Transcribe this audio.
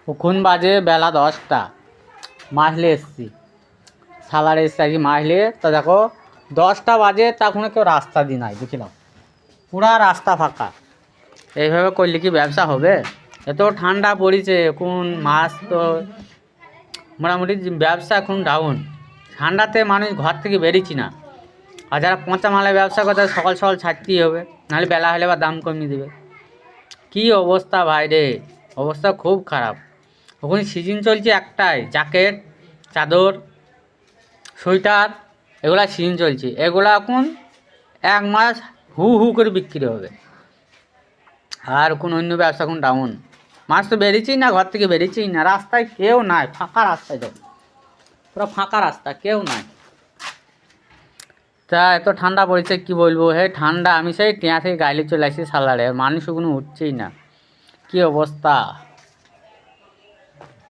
এখন বাজে বেলা 10টা, মাছলে এসছি, সালারে এসছি আজকে মাছলে। তা দেখো 10টা বাজে, তখন কেউ রাস্তা দিয়ে নাই, বুঝলাম পুরা রাস্তা ফাঁকা। এইভাবে করলে কি ব্যবসা হবে? এত ঠান্ডা পড়েছে এখন, মাছ তো মোটামুটি ব্যবসা এখন ডাউন। ঠান্ডাতে মানুষ ঘর থেকে বেরিয়েছি না। আর যারা পচা মালের ব্যবসা করে তাদের সকাল সকাল ছাড়তেই হবে, নাহলে বেলা হলে বা দাম কমিয়ে দেবে। কী অবস্থা ভাই রে, অবস্থা খুব খারাপ। ওখানে সিজন চলছে একটাই, জ্যাকেট, চাদর, সোয়েটার, এগুলা সিজন চলছে। এগুলো এখন 1 মাস হু হু করে বিক্রি হবে। আর কোনো অন্য ব্যবসা এখন ডাউন। মাছ তো বেরিয়েছেই না, ঘর থেকে বেরিয়েছেই না, রাস্তায় কেউ নাই, ফাঁকা রাস্তায় যাও, পুরো ফাঁকা রাস্তা, কেউ নাই। তা এত ঠান্ডা পড়েছে কি বলবো, হে ঠান্ডা, আমি সেই টিয়া থেকে গাইলে চলে আসছি সালারে, মানুষ কোনো উঠছেই না, কি অবস্থা।